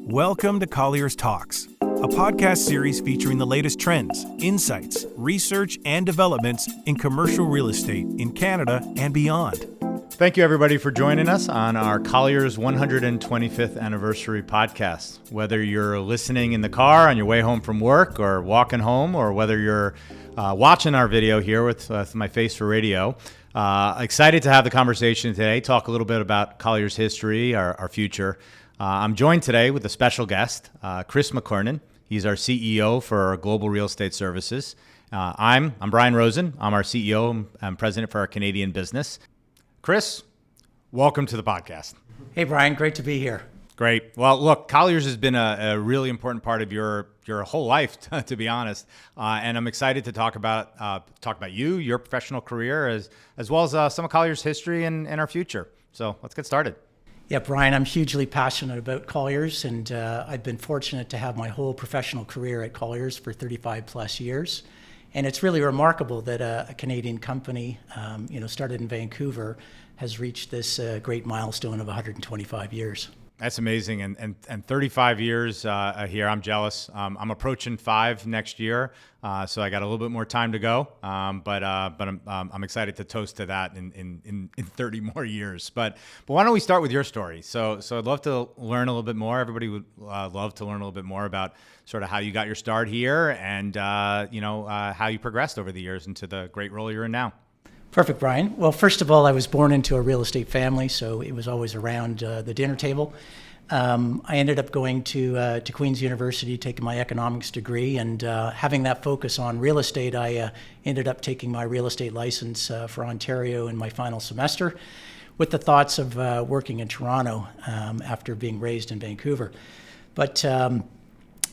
Welcome to Colliers Talks, a podcast series featuring the latest trends, insights, research, and developments in commercial real estate in Canada and beyond. Thank you, everybody, for joining us on our Colliers 125th anniversary podcast. Whether you're listening in the car on your way home from work or walking home, or whether you're watching our video here with my face for radio, excited to have the conversation today, talk a little bit about Colliers history, our future. I'm joined today with a special guest, Chris McLernon. He's our CEO for Global Real Estate Services. I'm Brian Rosen. I'm our CEO and president for our Canadian business. Chris, welcome to the podcast. Hey, Brian. Great to be here. Great. Well, look, Colliers has been a really important part of your whole life, to be honest. And I'm excited to talk about you, your professional career, as well as some of Colliers' history and our future. So let's get started. Yeah, Brian, I'm hugely passionate about Colliers, and I've been fortunate to have my whole professional career at Colliers for 35 plus years. And it's really remarkable that a Canadian company, started in Vancouver, has reached this great milestone of 125 years. That's amazing, and 35 years here. I'm jealous. I'm approaching 5 next year, so I got a little bit more time to go. But I'm excited to toast to that in 30 more years. But why don't we start with your story? So I'd love to learn a little bit more. Everybody would love to learn a little bit more about sort of how you got your start here, and how you progressed over the years into the great role you're in now. Perfect, Brian. Well, first of all, I was born into a real estate family, so it was always around the dinner table. I ended up going to Queen's University, taking my economics degree, and having that focus on real estate, I ended up taking my real estate license for Ontario in my final semester, with the thoughts of working in Toronto after being raised in Vancouver. But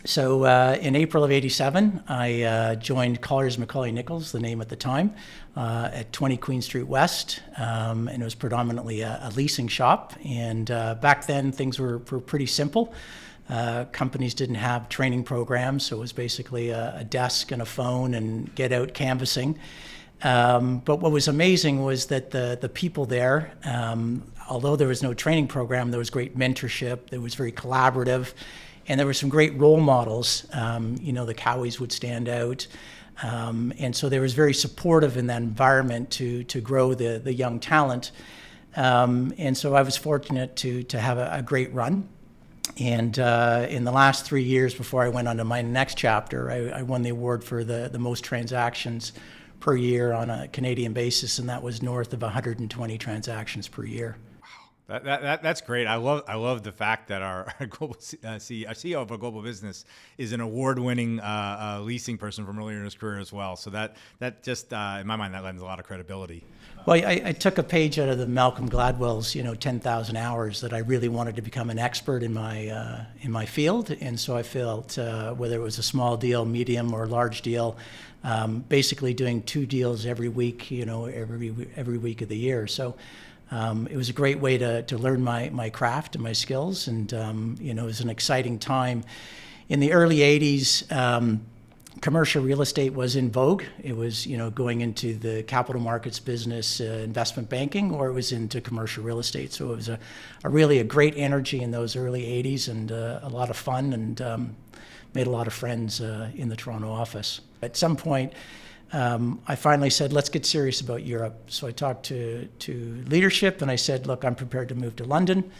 So in April of '87, I joined Colliers Nichols, the name at the time, at 20 Queen Street West, and it was predominantly a leasing shop. And back then, things were pretty simple. Companies didn't have training programs, so it was basically a desk and a phone and get out canvassing. But what was amazing was that the people there, although there was no training program, there was great mentorship, there was very collaborative. And there were some great role models. The Cowies would stand out. And so there was very supportive in that environment to grow the young talent. And so I was fortunate to have a great run. And in the last 3 years before I went on to my next chapter, I won the award for the most transactions per year on a Canadian basis, and that was north of 120 transactions per year. That's great. I love the fact that our global CEO of a global business is an award-winning leasing person from earlier in his career as well. So that just in my mind, that lends a lot of credibility. Well, I took a page out of the Malcolm Gladwell's 10,000 hours, that I really wanted to become an expert in my field, and so I felt whether it was a small deal, medium, or large deal, basically doing 2 deals every week, every week of the year. So. It was a great way to learn my craft and my skills, and it was an exciting time. In the early '80s, commercial real estate was in vogue. It was going into the capital markets business, investment banking, or it was into commercial real estate. So it was really a great energy in those early '80s, and a lot of fun, and made a lot of friends in the Toronto office. At some point, I finally said, let's get serious about Europe. So I talked to leadership, and I said, look, I'm prepared to move to London.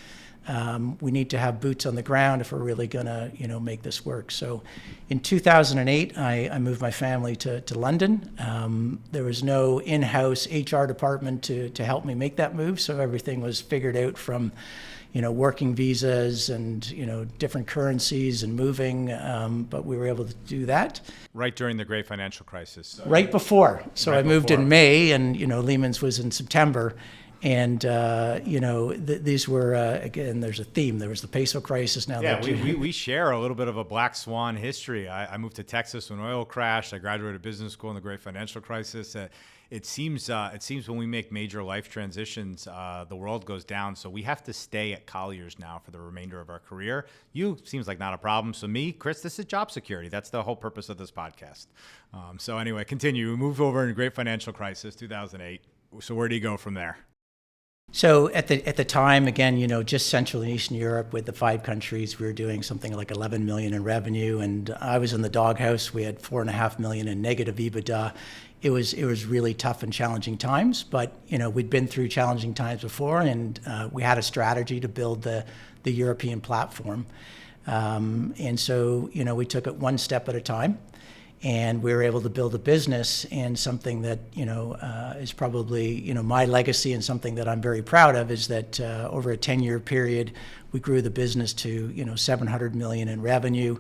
We need to have boots on the ground if we're really going to make this work. So in 2008, I moved my family to London. There was no in-house HR department to help me make that move, so everything was figured out from working visas and, different currencies and moving, but we were able to do that. Right during the great financial crisis. Right before. So I moved in May, and, Lehman's was in September. And, these were, again, there's a theme. There was the peso crisis. Now, yeah, we share a little bit of a black swan history. I moved to Texas when oil crashed. I graduated business school in the great financial crisis. It seems when we make major life transitions, the world goes down. So we have to stay at Colliers now for the remainder of our career. You seems like not a problem. So me, Chris, this is job security. That's the whole purpose of this podcast. So anyway, continue. We moved over in the great financial crisis, 2008. So where do you go from there? So at the time, again, just Central and Eastern Europe with the 5 countries, we were doing something like 11 million in revenue, and I was in the doghouse. We had 4.5 million in negative EBITDA. It was really tough and challenging times, but we'd been through challenging times before, and we had a strategy to build the European platform, and so we took it one step at a time. And we were able to build a business, and something that is probably my legacy, and something that I'm very proud of, is that over a 10-year period, we grew the business to 700 million in revenue,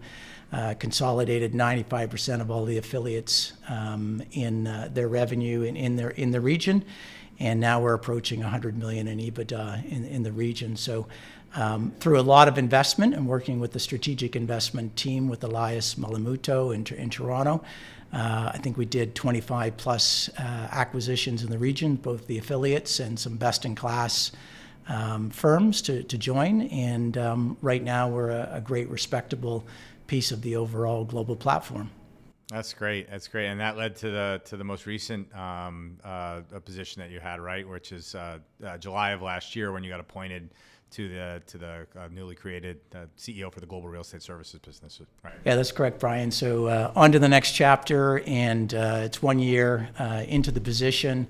consolidated 95% of all the affiliates in their revenue in the region, and now we're approaching 100 million in EBITDA in the region. So. Through a lot of investment and working with the strategic investment team with Elias Malamuto in Toronto, I think we did 25 plus acquisitions in the region, both the affiliates and some best-in-class firms to join. And right now we're a great, respectable piece of the overall global platform. That's great. That's great, and that led to the most recent position that you had, right? Which is July of last year, when you got appointed to the newly created CEO for the Global Real Estate Services business, right? Yeah, that's correct, Brian. So on to the next chapter, and it's 1 year into the position,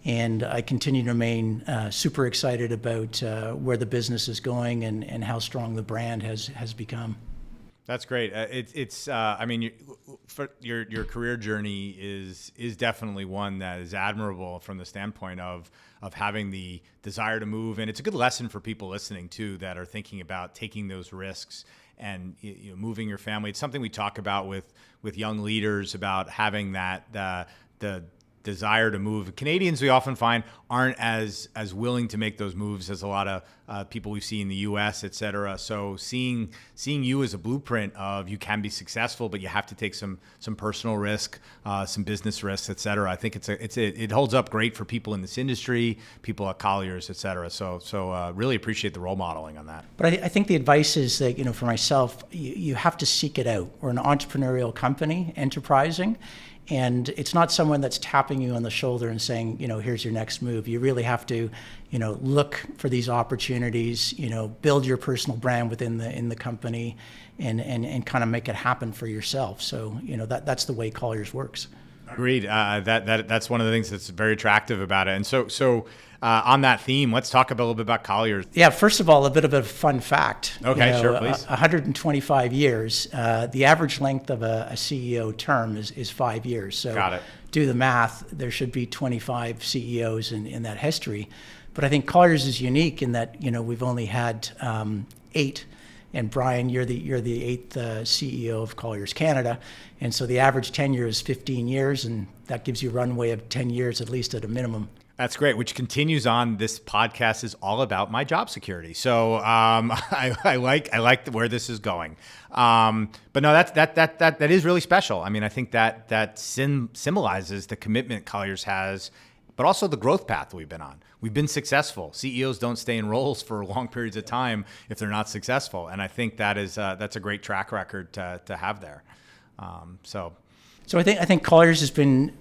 and I continue to remain super excited about where the business is going and how strong the brand has become. That's great. I mean, your career journey is definitely one that is admirable from the standpoint of having the desire to move, and it's a good lesson for people listening too that are thinking about taking those risks and moving your family. It's something we talk about with young leaders, about having that the desire to move. Canadians, we often find, aren't as willing to make those moves as a lot of people we see in the U.S., et cetera. So seeing you as a blueprint of you can be successful, but you have to take some personal risk, some business risks, et cetera. I think it holds up great for people in this industry, people at Colliers, et cetera. So really appreciate the role modeling on that. But I think the advice is that, for myself, you have to seek it out. We're an entrepreneurial company, enterprising. And it's not someone that's tapping you on the shoulder and saying, here's your next move. You really have to, look for these opportunities, build your personal brand within the company, and kind of make it happen for yourself. So, that's the way Colliers works. Agreed. That's one of the things that's very attractive about it. And so on that theme, let's talk a little bit about Colliers. Yeah, first of all, a bit of a fun fact. Okay, sure, please. 125 years. The average length of a CEO term is 5 years. So got it. Do the math. There should be 25 CEOs in that history. But I think Colliers is unique in that we've only had 8. And Brian, you're the 8th CEO of Colliers Canada, and so the average tenure is 15 years, and that gives you a runway of 10 years at least at a minimum. That's great, which continues on. This podcast is all about my job security, so I like where this is going. But no, that is really special. I mean, I think that symbolizes the commitment Colliers has, but also the growth path we've been on. We've been successful. CEOs don't stay in roles for long periods of time if they're not successful, and I think that's a great track record to have there. So I think Colliers has been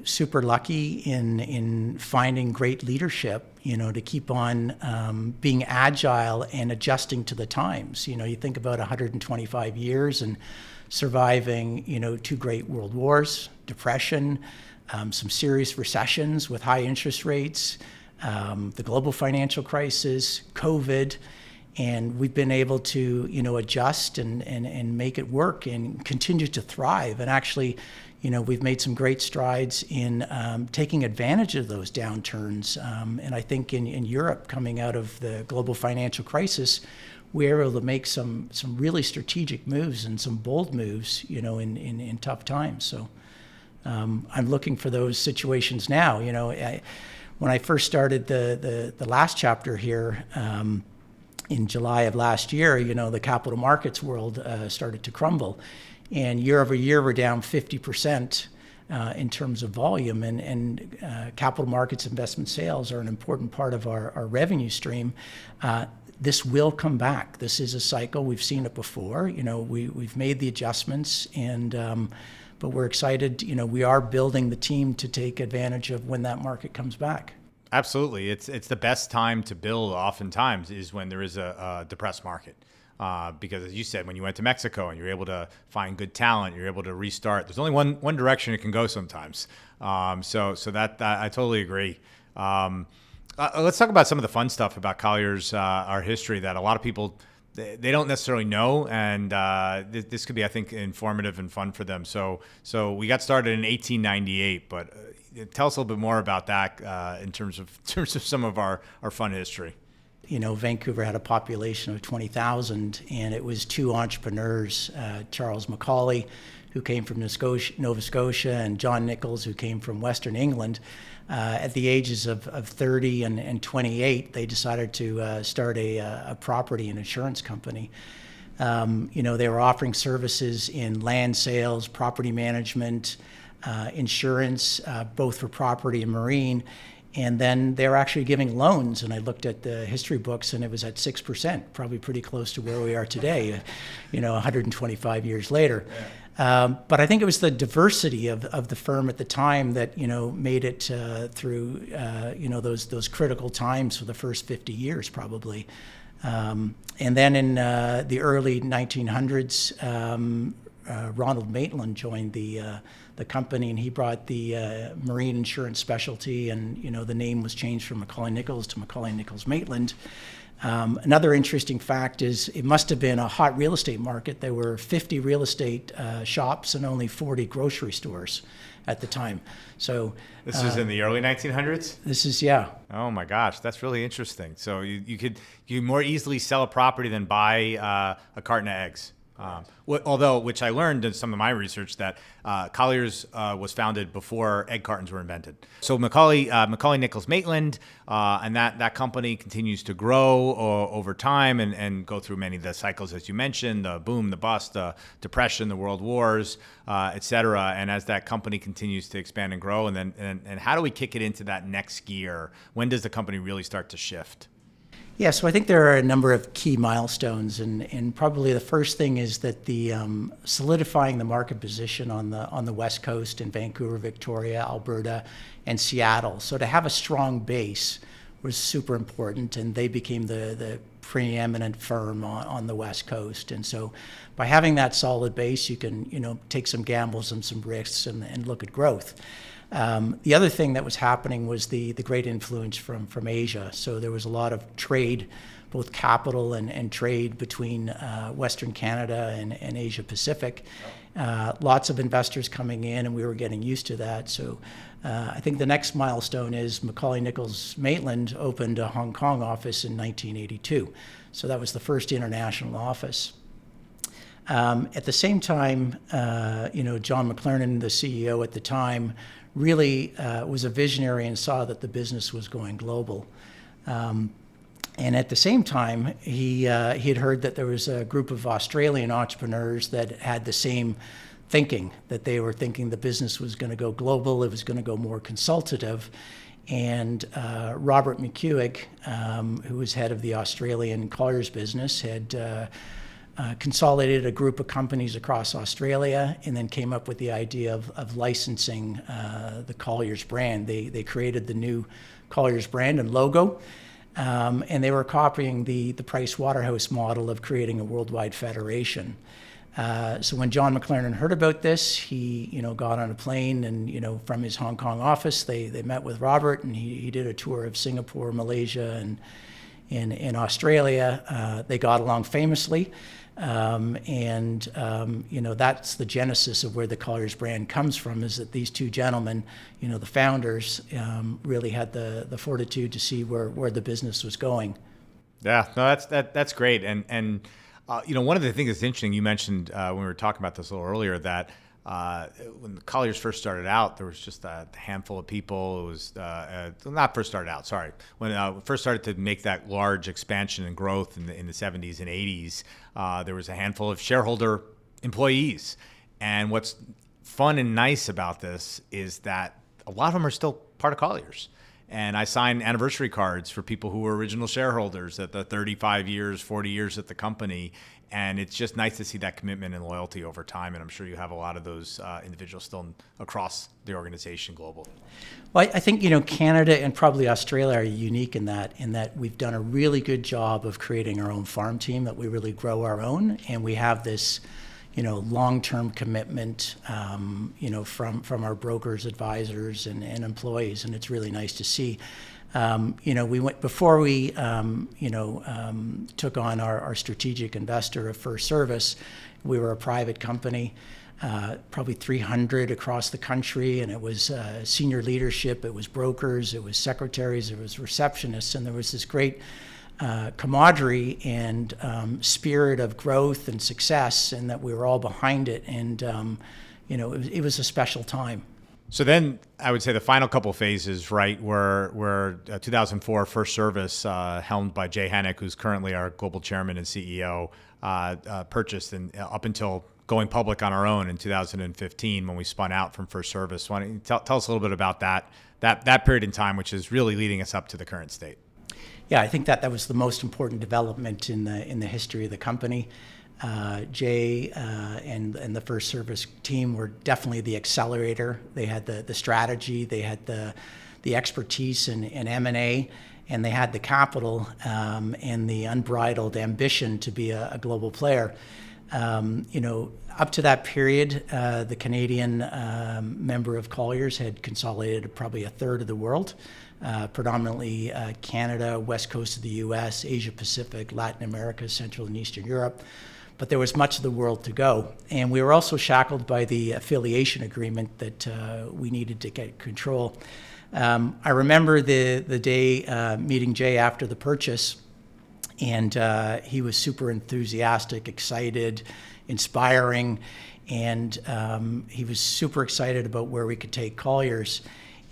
super lucky in finding great leadership, to keep on being agile and adjusting to the times. You think about 125 years and surviving 2 great world wars, depression, some serious recessions with high interest rates, the global financial crisis, COVID, and we've been able to, adjust and make it work and continue to thrive. And actually, we've made some great strides in taking advantage of those downturns. And I think in Europe, coming out of the global financial crisis, we were able to make some really strategic moves and some bold moves, in tough times. So I'm looking for those situations now. When I first started the last chapter here in July of last year, the capital markets world started to crumble. And year over year, we're down 50% in terms of volume. And capital markets investment sales are an important part of our revenue stream. This will come back. This is a cycle. We've seen it before. We've made the adjustments, and but we're excited. We are building the team to take advantage of when that market comes back. Absolutely. It's the best time to build oftentimes is when there is a depressed market. Because as you said, when you went to Mexico and you're able to find good talent, you're able to restart. There's only one direction it can go sometimes. So that I totally agree. Let's talk about some of the fun stuff about Colliers, our history that a lot of people they don't necessarily know, and this could be, I think, informative and fun for them. So we got started in 1898, but tell us a little bit more about that in terms of some of our fun history. You know, Vancouver had a population of 20,000, and it was two entrepreneurs, Charles Macaulay, who came from Nova Scotia, and John Nichols, who came from Western England. At the ages of 30 and 28, they decided to start a property and insurance company. You know, they were offering services in land sales, property management, insurance, both for property and marine. And then they were actually giving loans, and I looked at the history books, and it was at 6%, probably pretty close to where we are today, you know, 125 years later. But I think it was the diversity of the firm at the time that, you know, made it through, you know, those critical times for the first 50 years, probably. And then in the early 1900s, Ronald Maitland joined the company, and he brought the marine insurance specialty, and you know the name was changed from Macaulay Nichols to Macaulay Nichols Maitland. Another interesting fact is it must have been a hot real estate market. There were 50 real estate shops and only 40 grocery stores at the time. So this is in the early 1900s? This is, yeah. Oh my gosh, that's really interesting. So you could more easily sell a property than buy a carton of eggs. Although, which I learned in some of my research, that Colliers was founded before egg cartons were invented. So Macaulay Nichols Maitland, and that company continues to grow over time and go through many of the cycles, as you mentioned, the boom, the bust, the depression, the world wars, et cetera. And as that company continues to expand and grow, and how do we kick it into that next gear? When does the company really start to shift? Yeah, so I think there are a number of key milestones, and probably the first thing is that the solidifying the market position on the West Coast in Vancouver, Victoria, Alberta, and Seattle. So to have a strong base was super important, and they became the preeminent firm on the West Coast. And so by having that solid base, you can, you know, take some gambles and some risks and look at growth. The other thing that was happening was the great influence from Asia. So there was a lot of trade, both capital and trade between Western Canada and Asia Pacific. Lots of investors coming in, and we were getting used to that. So I think the next milestone is Macaulay Nichols Maitland opened a Hong Kong office in 1982. So that was the first international office. At the same time, you know, John McLernon, the CEO at the time, really was a visionary and saw that the business was going global. And at the same time, he had heard that there was a group of Australian entrepreneurs that had the same thinking, that they were thinking the business was going to go global, it was going to go more consultative. And Robert McEwick, who was head of the Australian Colliers business, had consolidated a group of companies across Australia, and then came up with the idea of licensing the Colliers brand. They created the new Colliers brand and logo, and they were copying the Price Waterhouse model of creating a worldwide federation. So when John McLernon heard about this, he, you know, got on a plane, and, you know, from his Hong Kong office, they met with Robert, and he did a tour of Singapore, Malaysia, and in Australia. They got along famously. You know, that's the genesis of where the Colliers brand comes from, is that these two gentlemen, you know, the founders, really had the fortitude to see where the business was going. Yeah, no, that's great. And you know, one of the things that's interesting, you mentioned when we were talking about this a little earlier, that when the Colliers first started out, there was just a handful of people. It was not first started out, sorry. When we first started to make that large expansion and growth in the 70s and 80s, there was a handful of shareholder employees. And what's fun and nice about this is that a lot of them are still part of Colliers. And I sign anniversary cards for people who were original shareholders at the 35 years, 40 years at the company. And it's just nice to see that commitment and loyalty over time. And I'm sure you have a lot of those individuals still across the organization globally. Well, I think, Canada and probably Australia are unique in that we've done a really good job of creating our own farm team, that we really grow our own. And we have this, long-term commitment, from our brokers, advisors, and employees. And it's really nice to see. We went before we, took on our strategic investor of First Service. We were a private company, probably 300 across the country, and it was senior leadership, it was brokers, it was secretaries, it was receptionists, and there was this great camaraderie and spirit of growth and success, and that we were all behind it, and it was a special time. So then I would say the final couple of phases, right, were 2004 First Service, helmed by Jay Hennick, who's currently our global chairman and CEO, purchased, and up until going public on our own in 2015 when we spun out from First Service. Why don't you tell us a little bit about that period in time, which is really leading us up to the current state? Yeah, I think that was the most important development in the history of the company. Jay and the First Service team were definitely the accelerator. They had the strategy, they had the expertise in M&A, and they had the capital and the unbridled ambition to be a global player. Up to that period, the Canadian member of Colliers had consolidated probably a third of the world, predominantly Canada, west coast of the U.S., Asia Pacific, Latin America, Central and Eastern Europe. But there was much of the world to go. And we were also shackled by the affiliation agreement that we needed to get control. I remember the day meeting Jay after the purchase, and he was super enthusiastic, excited, inspiring, and he was super excited about where we could take Colliers.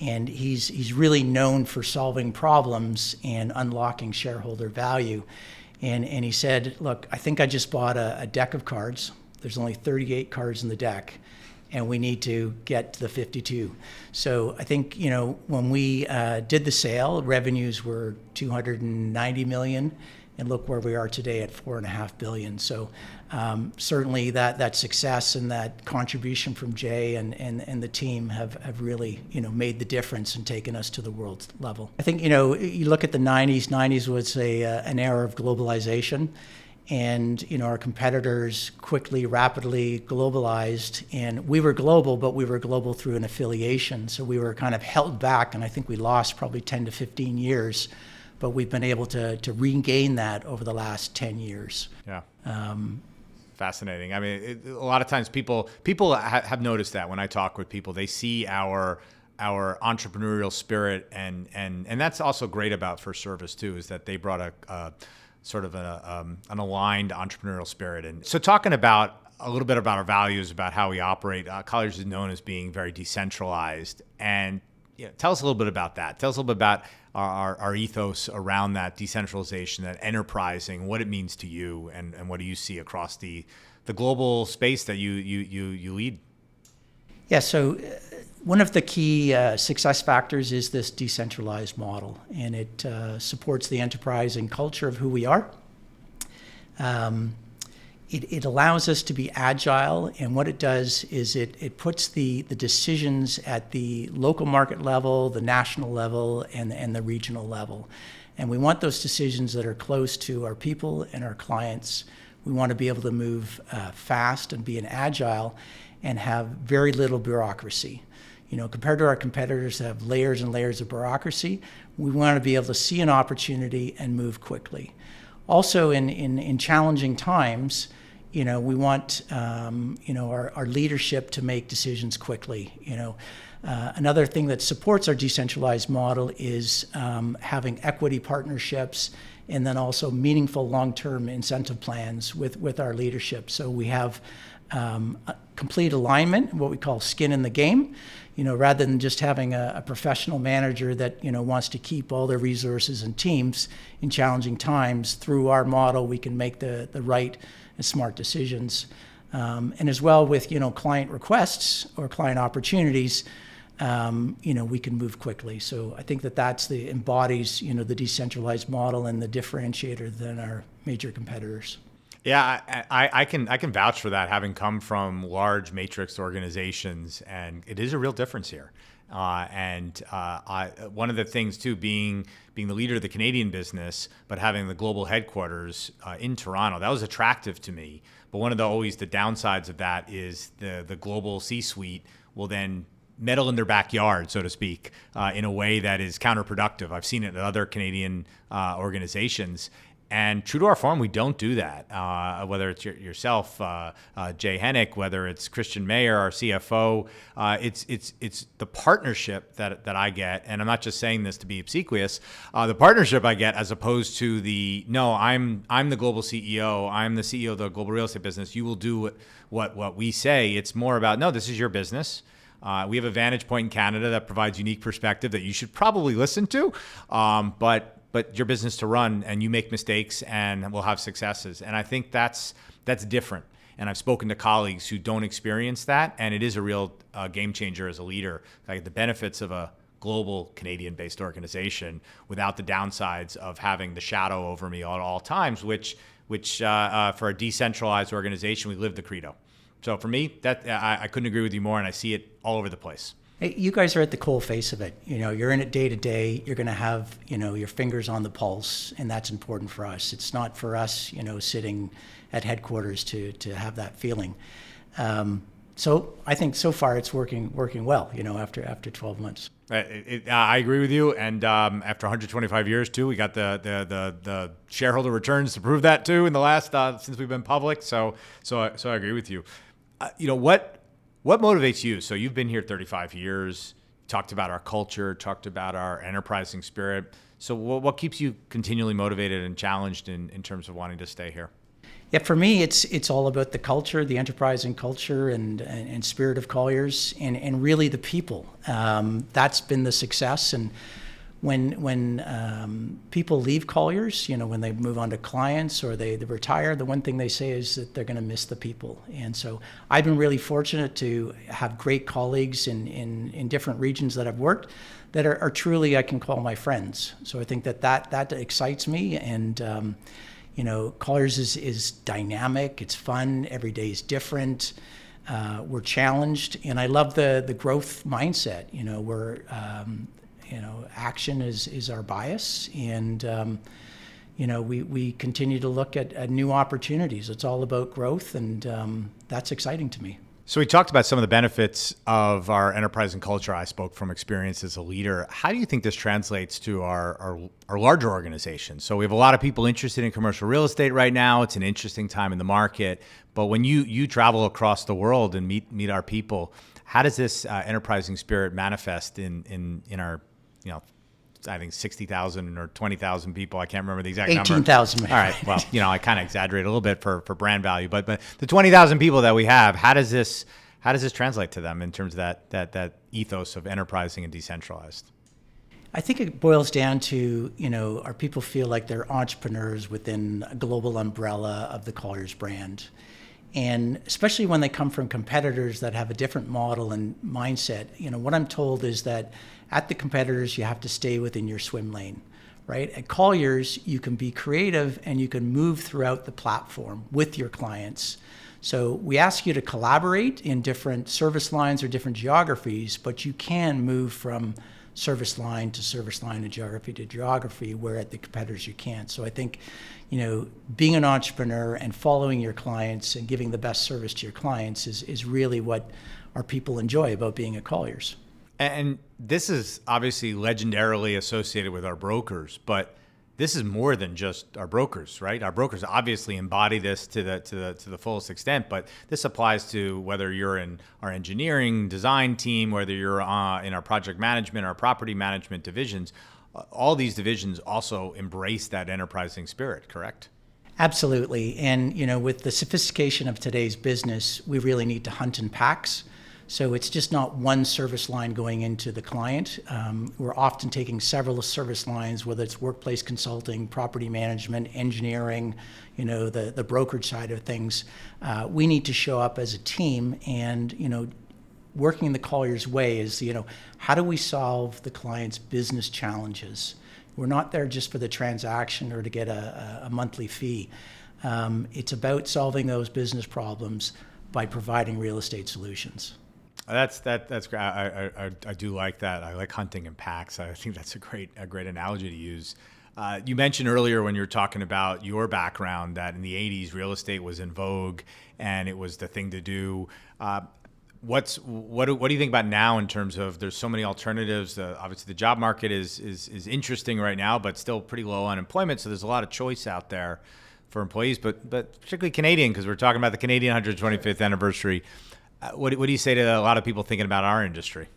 And he's really known for solving problems and unlocking shareholder value. And he said, look, I think I just bought a deck of cards. There's only 38 cards in the deck, and we need to get to the 52. So I think, when we did the sale, revenues were $290 million, and look where we are today at $4.5 billion. So certainly that success and that contribution from Jay and the team have really, made the difference and taken us to the world level. I think, you look at the 90s. 90s was an era of globalization, and, our competitors rapidly globalized, and we were global, but we were global through an affiliation. So we were kind of held back, and I think we lost probably 10 to 15 years, but we've been able to regain that over the last 10 years. Yeah. Fascinating. I mean, a lot of times people have noticed that when I talk with people, they see our entrepreneurial spirit, and that's also great about First Service too, is that they brought a sort of an aligned entrepreneurial spirit. And so talking about a little bit about our values, about how we operate, Colliers is known as being very decentralized. And tell us a little bit about that. Tell us a little bit about our ethos around that decentralization, that enterprising, what it means to you, and what do you see across the global space that you lead? Yeah, so one of the key success factors is this decentralized model, and it supports the enterprising culture of who we are. It allows us to be agile, and what it does is it puts the decisions at the local market level, the national level, and the regional level. And we want those decisions that are close to our people and our clients. We want to be able to move fast and be agile and have very little bureaucracy. Compared to our competitors that have layers and layers of bureaucracy, we want to be able to see an opportunity and move quickly. Also, in challenging times, we want our leadership to make decisions quickly. Another thing that supports our decentralized model is having equity partnerships, and then also meaningful long-term incentive plans with our leadership. So we have complete alignment, what we call skin in the game. Rather than just having a professional manager that wants to keep all their resources and teams in challenging times. Through our model, we can make the right and smart decisions. And as well with client requests or client opportunities, we can move quickly. So I think that's embodies, the decentralized model and the differentiator than our major competitors. Yeah, I can vouch for that, having come from large matrix organizations, and it is a real difference here. One of the things too, being the leader of the Canadian business, but having the global headquarters in Toronto, that was attractive to me. But one of always the downsides of that is the global C-suite will then meddle in their backyard, so to speak, in a way that is counterproductive. I've seen it at other Canadian organizations. And true to our form, we don't do that. Whether it's yourself, Jay Hennick, whether it's Christian Mayer, our CFO, it's the partnership that I get, and I'm not just saying this to be obsequious. The partnership I get, as opposed to I'm the global CEO, I'm the CEO of the global real estate business. You will do what we say. It's more about, no, this is your business. We have a vantage point in Canada that provides unique perspective that you should probably listen to, but your business to run, and you make mistakes and we'll have successes. And I think that's different. And I've spoken to colleagues who don't experience that, and it is a real game changer as a leader. Like the benefits of a global Canadian-based organization without the downsides of having the shadow over me at all times, which for a decentralized organization, we live the credo. So for me, that I couldn't agree with you more, and I see it all over the place. Hey, you guys are at the coal face of it. You're in it day to day. You're going to have, your fingers on the pulse, and that's important for us. It's not for us, sitting at headquarters to have that feeling. So I think so far it's working well, after 12 months. I agree with you. And after 125 years too, we got the shareholder returns to prove that too in the last since we've been public. So I agree with you. What motivates you? So you've been here 35 years, talked about our culture, talked about our enterprising spirit. So what keeps you continually motivated and challenged in terms of wanting to stay here? Yeah, for me, it's all about the culture, the enterprising culture and spirit of Colliers, and really the people. That's been the success. And when people leave Colliers, when they move on to clients or they retire, the one thing they say is that they're going to miss the people. And so I've been really fortunate to have great colleagues in different regions that I've worked that are truly, I can call my friends. So I think that excites me. And, Colliers is dynamic, it's fun, every day is different. We're challenged, and I love the growth mindset. Action is our bias, and we continue to look at new opportunities. It's all about growth, and that's exciting to me. So we talked about some of the benefits of our enterprising culture. I spoke from experience as a leader. How do you think this translates to our larger organizations? So we have a lot of people interested in commercial real estate right now. It's an interesting time in the market. But when you travel across the world and meet our people, how does this enterprising spirit manifest in our, I think 60,000 or 20,000 people. I can't remember the exact number. 18,000. All right. Well, I kind of exaggerate a little bit for brand value, but the 20,000 people that we have, how does this translate to them in terms of that ethos of enterprising and decentralized? I think it boils down to, our people feel like they're entrepreneurs within a global umbrella of the Colliers brand. And especially when they come from competitors that have a different model and mindset, what I'm told is that at the competitors, you have to stay within your swim lane, right? At Colliers, you can be creative and you can move throughout the platform with your clients. So we ask you to collaborate in different service lines or different geographies, but you can move from service line to service line and geography to geography, where at the competitors you can't. So I think, being an entrepreneur and following your clients and giving the best service to your clients is really what our people enjoy about being at Colliers. And this is obviously legendarily associated with our brokers, but this is more than just our brokers, right? Our brokers obviously embody this to the fullest extent, but this applies to whether you're in our engineering design team, whether you're in our project management, our property management divisions. All these divisions also embrace that enterprising spirit, correct? Absolutely. And, with the sophistication of today's business, we really need to hunt in packs. So it's just not one service line going into the client. We're often taking several service lines, whether it's workplace consulting, property management, engineering, the brokerage side of things. We need to show up as a team and, working the Colliers way is, how do we solve the client's business challenges? We're not there just for the transaction or to get a monthly fee. It's about solving those business problems by providing real estate solutions. That's great. I do like that. I like hunting in packs. I think that's a great analogy to use. You mentioned earlier when you were talking about your background that in the 80s real estate was in vogue and it was the thing to do. What do you think about now in terms of there's so many alternatives? Obviously, the job market is interesting right now, but still pretty low unemployment. So there's a lot of choice out there for employees, but particularly Canadian, because we're talking about the Canadian 125th anniversary. What do you say to a lot of people thinking about our industry?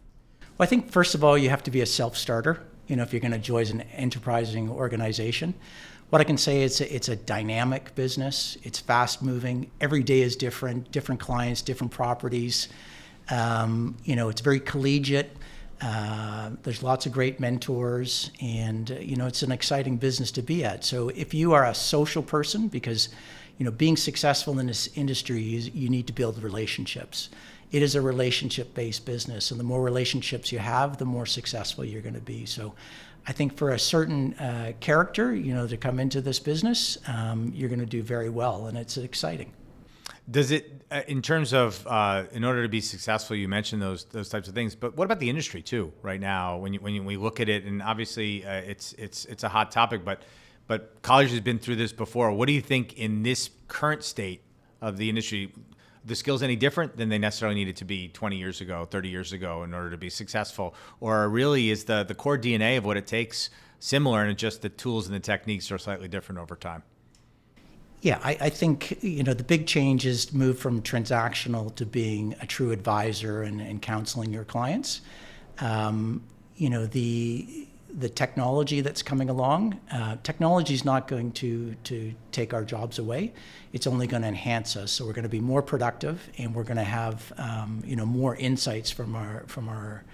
Well, I think first of all, you have to be a self-starter. If you're going to join an enterprising organization. What I can say is it's a dynamic business. It's fast-moving. Every day is different clients, different properties. It's very collegiate. There's lots of great mentors, and it's an exciting business to be at. So if you are a social person, because being successful in this industry, you need to build relationships. It is a relationship-based business, and the more relationships you have, the more successful you're going to be. So I think for a certain character, to come into this business, you're going to do very well, and it's exciting. Does it, in terms of, in order to be successful, you mentioned those types of things, but what about the industry too, right now, when we look at it, and obviously it's a hot topic, but Colliers has been through this before. What do you think in this current state of the industry, the skills any different than they necessarily needed to be 20 years ago, 30 years ago in order to be successful? Or really is the core DNA of what it takes similar, and it's just the tools and the techniques are slightly different over time? Yeah, I think, the big change is move from transactional to being a true advisor and counseling your clients. The technology that's coming along, technology is not going to take our jobs away. It's only going to enhance us. So we're going to be more productive, and we're going to have more insights from our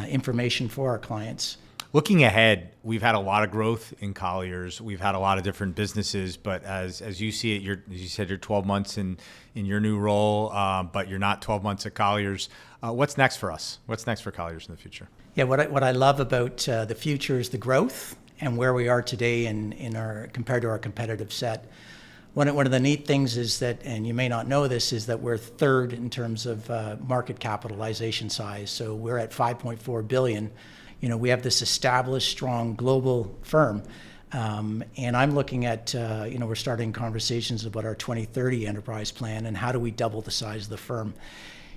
information for our clients. Looking ahead, we've had a lot of growth in Colliers. We've had a lot of different businesses, but as you see it, as you said, you're 12 months in your new role, but you're not 12 months at Colliers. What's next for us? What's next for Colliers in the future? Yeah, what I love about the future is the growth and where we are today compared to our competitive set. One of the neat things is that, and you may not know this, is that we're third in terms of market capitalization size. So we're at $5.4 billion. We have this established, strong global firm. And I'm looking at, we're starting conversations about our 2030 enterprise plan and how do we double the size of the firm.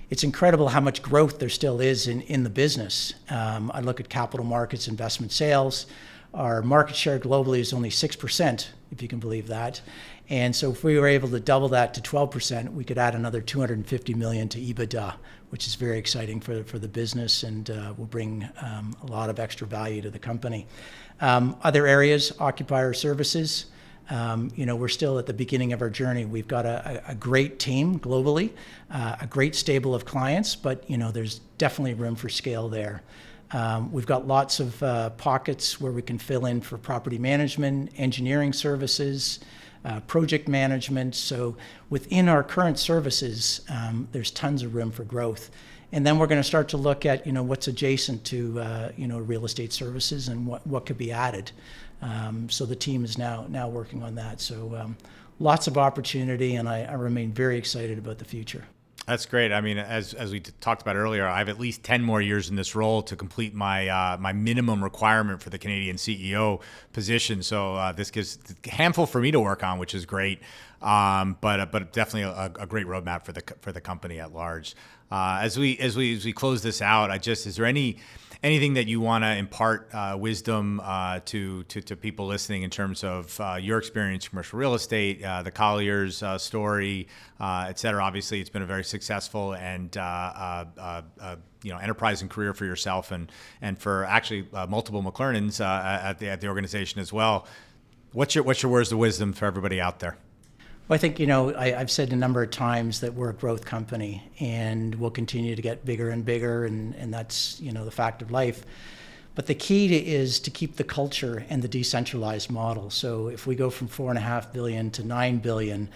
It's incredible how much growth there still is in the business. I look at capital markets, investment sales. Our market share globally is only 6%, if you can believe that. And so if we were able to double that to 12%, we could add another $250 million to EBITDA, which is very exciting for the business, and will bring a lot of extra value to the company. Other areas, occupier services. We're still at the beginning of our journey. We've got a great team globally, a great stable of clients, but there's definitely room for scale there. We've got lots of pockets where we can fill in for property management, engineering services, project management. So within our current services, there's tons of room for growth. And then we're going to start to look at, what's adjacent to, real estate services and what could be added. So the team is now working on that. So lots of opportunity, and I remain very excited about the future. That's great. I mean, as we talked about earlier, I have at least 10 more years in this role to complete my my minimum requirement for the Canadian CEO position. So this gives a handful for me to work on, which is great. But definitely a great roadmap for the company at large. As we close this out, is there anything that you want to impart wisdom to people listening in terms of your experience in commercial real estate, the Colliers story, et cetera? Obviously, it's been a very successful and enterprising career for yourself and for actually multiple McLernons at the organization as well. What's your words of wisdom for everybody out there? Well, I think, I've said a number of times that we're a growth company and we'll continue to get bigger and bigger, and that's, the fact of life. But the key is to keep the culture and the decentralized model. So if we go from $4.5 billion to $9 billion,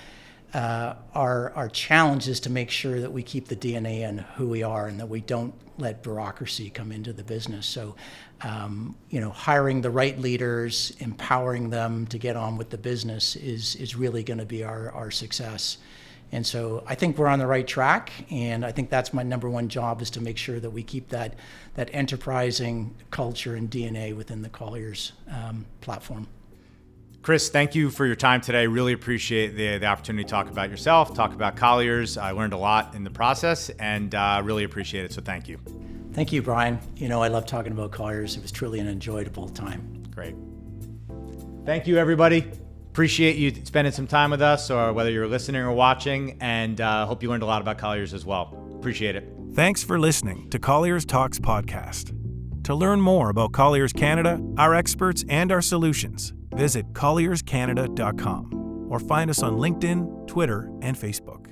our challenge is to make sure that we keep the DNA in who we are and that we don't let bureaucracy come into the business. So, hiring the right leaders, empowering them to get on with the business is really going to be our success. And so I think we're on the right track, and I think that's my number one job, is to make sure that we keep that enterprising culture and DNA within the Colliers platform. Chris, thank you for your time today. Really appreciate the opportunity to talk about yourself, talk about Colliers. I learned a lot in the process, and really appreciate it, so thank you. Thank you, Brian. I love talking about Colliers. It was truly an enjoyable time. Great. Thank you, everybody. Appreciate you spending some time with us, or whether you're listening or watching, and hope you learned a lot about Colliers as well. Appreciate it. Thanks for listening to Colliers Talks podcast. To learn more about Colliers Canada, our experts, and our solutions, visit collierscanada.com or find us on LinkedIn, Twitter, and Facebook.